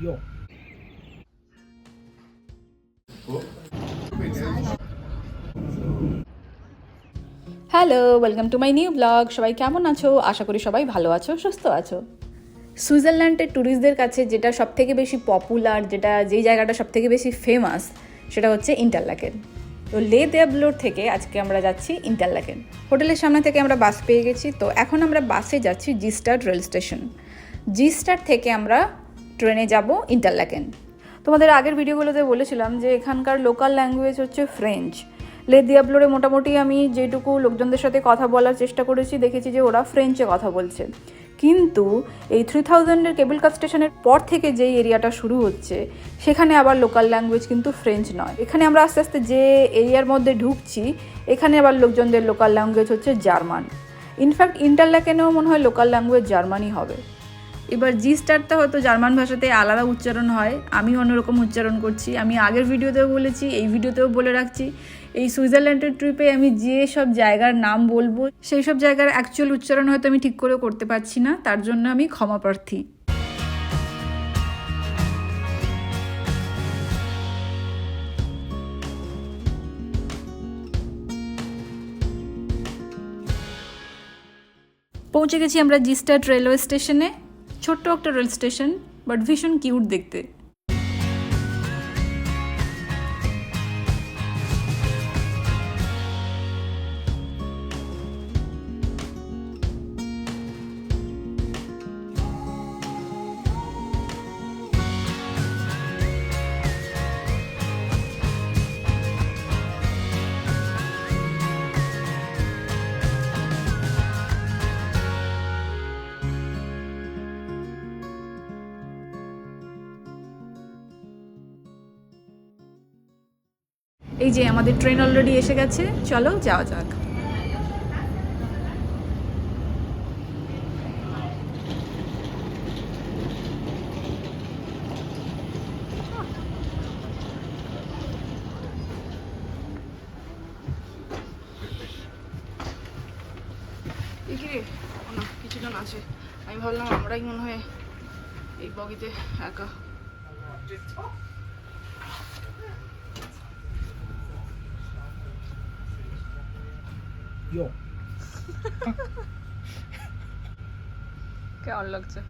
Yo. Hello, welcome to my new blog. সবাই কেমন আছো? আশা করি সবাই ভালো আছো, সুস্থ আছো। সুইজারল্যান্ডের ট্যুরিস্টদের কাছে যেটা সবথেকে বেশি পপুলার, যেই জায়গাটা সবথেকে বেশি ফেমাস, সেটা হচ্ছে ইন্টারলাকেন। তো লে দিয়াবলোর থেকে আজকে আমরা যাচ্ছি ইন্টারলাকেন। হোটেলের সামনে থেকে আমরা বাস পেয়ে গেছি, তো এখন আমরা বাসে যাচ্ছি জিস্টাড রেল স্টেশন। জিস্টাড থেকে আমরা ট্রেনে যাব ইন্টারলাকেন। তোমাদের আগের ভিডিওগুলোতে বলেছিলাম যে এখানকার লোকাল ল্যাঙ্গুয়েজ হচ্ছে ফ্রেঞ্চ। লে দিয়াবলোরে মোটামুটি আমি যেটুকু লোকজনদের সাথে কথা বলার চেষ্টা করেছি, দেখেছি যে ওরা ফ্রেঞ্চে কথা বলছে। কিন্তু এই 3000-এর কেবল কার স্টেশনের পর থেকে যেই এরিয়াটা শুরু হচ্ছে, সেখানে আবার লোকাল ল্যাঙ্গুয়েজ কিন্তু ফ্রেঞ্চ নয়। এখানে আমরা আস্তে আস্তে যে এরিয়ার মধ্যে ঢুকছি, এখানে আবার লোকজনদের লোকাল ল্যাঙ্গুয়েজ হচ্ছে জার্মান। ইনফ্যাক্ট ইন্টারলাকেনেও মনে হয় লোকাল ল্যাঙ্গুয়েজ জার্মানই হবে। এবার জি স্টারটা হয়তো জার্মান ভাষাতে আলাদা উচ্চারণ হয়, আমি অন্যরকম উচ্চারণ করছি। আমি আগের ভিডিওতেও বলেছি, এই ভিডিওতেও বলে রাখছি, এই সুইজারল্যান্ডের ট্রিপে আমি যে সব জায়গার নাম বলবো, সেই সব জায়গার অ্যাকচুয়াল উচ্চারণ হয়তো আমি ঠিক করে করতে পারছি না, তার জন্য আমি ক্ষমা প্রার্থী। পৌঁছে গেছি আমরা জিস্টাড রেলওয়ে স্টেশনে। ছোট্ট একটা রেল স্টেশন, বাট ভীষণ কিউট দেখতে। এই যে আমাদের ট্রেন অলরেডি এসে গেছে, চলো যাওয়া যাক। না কিছুজন আছে, আমি ভাবলাম আমরাই মনে হয় এই বগিতে একা। Yo. কেমন লাগছে?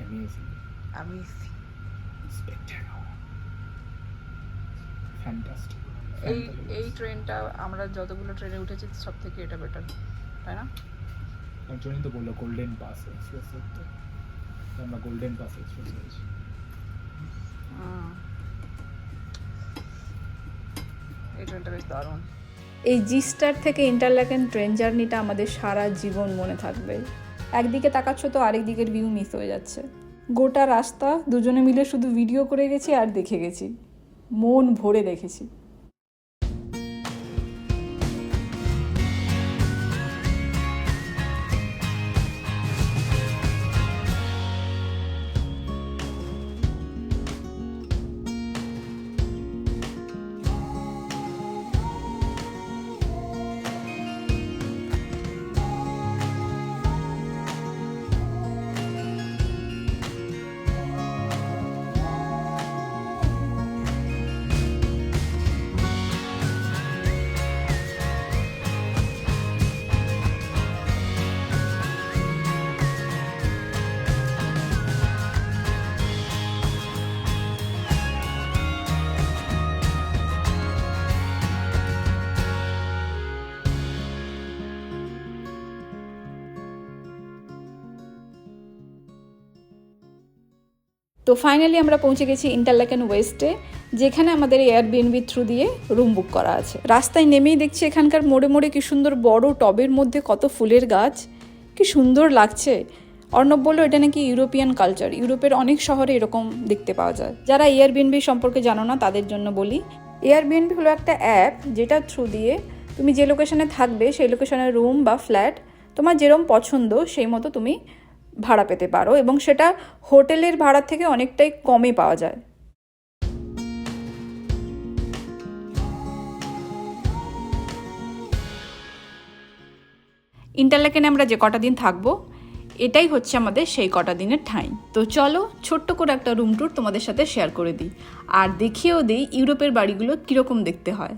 Amazing. অ্যামেজিং। Spectacular. Fantastic. এই ট্রেনটা আমরা যতগুলো ট্রেনে উঠেছি সব থেকে এটা বেটার, তাই না? তার জন্যই তো বললো গোল্ডেন পাস এক্সপ্রেস, তো আমরা গোল্ডেন পাস এক্সপ্রেস হয়েছি। এই ট্রেনটা বেশ দারুণ। এই জি স্টার থেকে ইন্টারলাকেন ট্রেন জার্নিটা আমাদের সারা জীবন মনে থাকবে। একদিকে তাকাচ্ছ তো আরেক দিকের ভিউ মিস হয়ে যাচ্ছে। গোটা রাস্তা দুজনে মিলে শুধু ভিডিও করে গেছি আর দেখে গেছি, মন ভরে দেখেছি। তো ফাইনালি আমরা পৌঁছে গেছি ইন্টারলাকেন ওয়েস্টে, যেখানে আমাদের এয়ারবিএনবি থ্রু দিয়ে রুম বুক করা আছে। রাস্তায় নেমেই দেখছি এখানকার মোড়ে মোড়ে কি সুন্দর বড় টবের মধ্যে কত ফুলের গাছ, কি সুন্দর লাগছে। অর্ণব বললো এটা নাকি ইউরোপিয়ান কালচার, ইউরোপের অনেক শহরে এরকম দেখতে পাওয়া যায়। যারা এয়ারবিএনবি সম্পর্কে জানো না তাদের জন্য বলি, এয়ারবিএনবি হলো একটা অ্যাপ যেটা থ্রু দিয়ে তুমি যে লোকেশনে থাকবে সেই লোকেশনের রুম বা ফ্ল্যাট তোমার যেরকম পছন্দ সেই মতো তুমি ভাড়া পেতে পারো, এবং সেটা হোটেলের ভাড়া থেকে অনেকটাই কমে পাওয়া যায়। ইন্টারলাকেনে আমরা যে কটা দিন থাকবো, এটাই হচ্ছে আমাদের সেই কটা দিনের ঠাঁই। তো চলো ছোট্ট করে একটা রুম ট্যুর তোমাদের সাথে শেয়ার করে দিই, আর দেখিয়েও দিই ইউরোপের বাড়িগুলো কীরকম দেখতে হয়।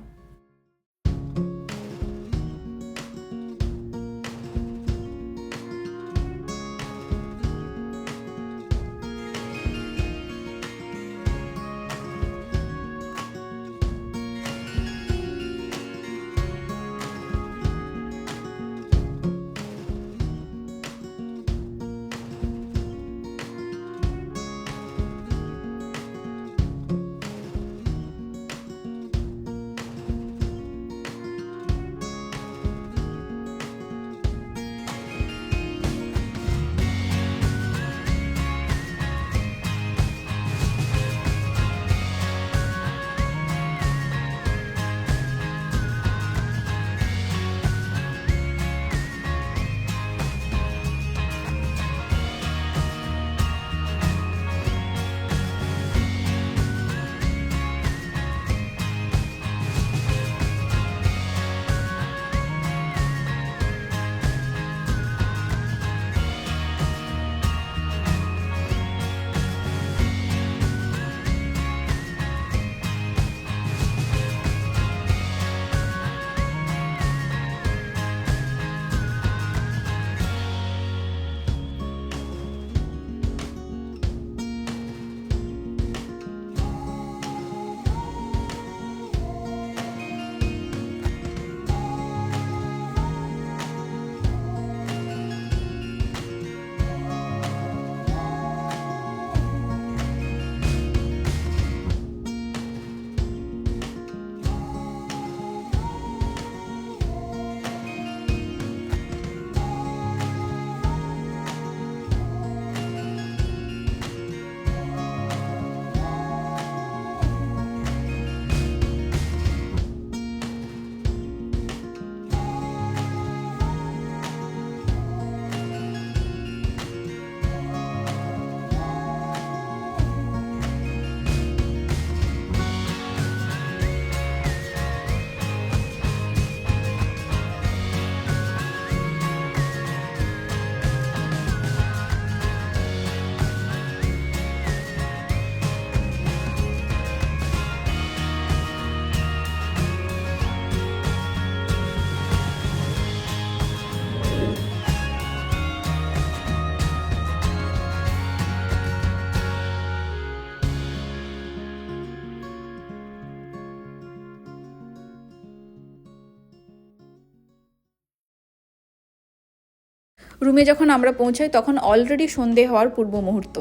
রুমে যখন আমরা পৌঁছাই তখন অলরেডি সন্ধে হওয়ার পূর্ব মুহূর্ত।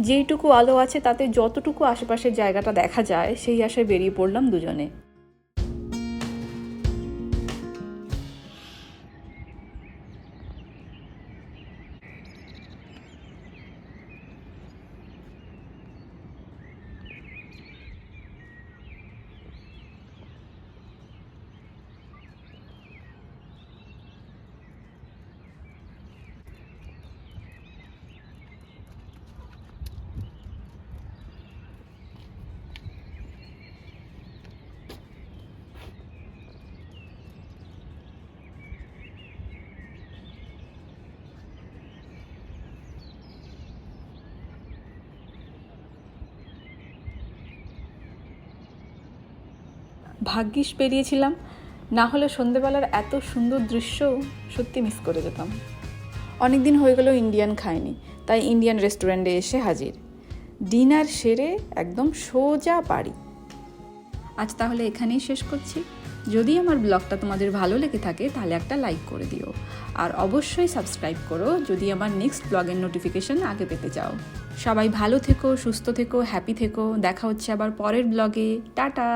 যেইটুকু আলো আছে তাতে যতটুকু আশেপাশের জায়গাটা দেখা যায় সেই আশায় বেরিয়ে পড়লাম দুজনে। ভাগ্যিস পেরিয়েছিলাম, না হলে সন্ধেবেলার এত সুন্দর দৃশ্য সত্যি মিস করে যেতাম। অনেক দিন হয়ে গেল ইন্ডিয়ান খাইনি, তাই ইন্ডিয়ান রেস্টুরেন্টে এসে হাজির। ডিনার সেরে একদম সোজা বাড়ি। আজ তাহলে এখানেই শেষ করছি। যদি আমার ব্লগটা তোমাদের ভালো লেগে থাকে তাহলে একটা লাইক করে দিও, আর অবশ্যই সাবস্ক্রাইব করো যদি আমার নেক্সট ব্লগের নোটিফিকেশন আগে পেতে চাও। সবাই ভালো থেকো, সুস্থ থেকো, হ্যাপি থেকো। দেখা হচ্ছে আবার পরের ব্লগে। টাটা।